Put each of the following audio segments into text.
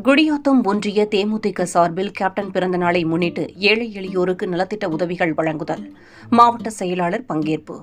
குடியாத்தம் ஒன்றிய தேமுதிக சார்பில் கேப்டன் பிறந்த நாளை முன்னிட்டு ஏழை எளியோருக்கு நலத்திட்ட உதவிகள் வழங்குதல். மாவட்ட செயலாளர் பங்கேற்பு.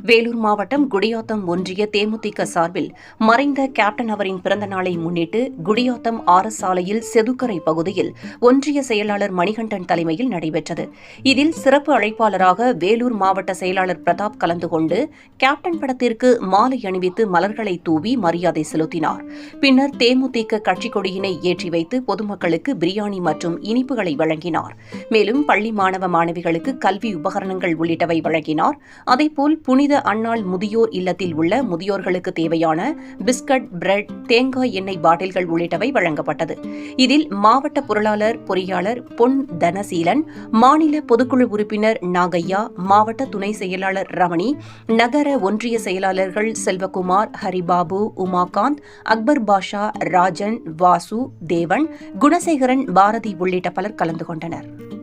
வேலூர் மாவட்டம் குடியாத்தம் ஒன்றிய தேமுதிக சார்பில் மறைந்த கேப்டன் அவரின் பிறந்த நாளை முன்னிட்டு குடியாத்தம் ஆர்எஸ் சாலையில் செதுக்கரை பகுதியில் ஒன்றிய செயலாளர் மணிகண்டன் தலைமையில் நடைபெற்றது. இதில் சிறப்பு அழைப்பாளராக வேலூர் மாவட்ட செயலாளர் பிரதாப் கலந்து கொண்டு கேப்டன் படத்திற்கு மாலை அணிவித்து மலர்களை தூவி மரியாதை செலுத்தினார். பின்னர் தேமுதிக கட்சிக் கொடியினை ஏற்றி வைத்து பொதுமக்களுக்கு பிரியாணி மற்றும் இனிப்புகளை வழங்கினார். மேலும் பள்ளி மாணவ மாணவிகளுக்கு கல்வி உபகரணங்கள் உள்ளிட்டவை வழங்கினார். அதேபோல் புனித அன்னாள் முதியோர் இல்லத்தில் உள்ள முதியோர்களுக்கு தேவையான பிஸ்கட், பிரெட், தேங்காய் எண்ணெய் பாட்டில்கள் உள்ளிட்டவை வழங்கப்பட்டது. இதில் மாவட்ட பொருளாளர் பொறியாளர் பொன் தனசீலன், மாநில பொதுக்குழு உறுப்பினர் நாகையா, மாவட்ட துணை செயலாளர் ரமணி, நகர ஒன்றிய செயலாளர்கள் செல்வகுமார், ஹரிபாபு, உமாகாந்த், அக்பர் பாஷா, ராஜன், வாசு, தேவன், குணசேகரன், பாரதி உள்ளிட்ட பலர் கலந்து கொண்டனர்.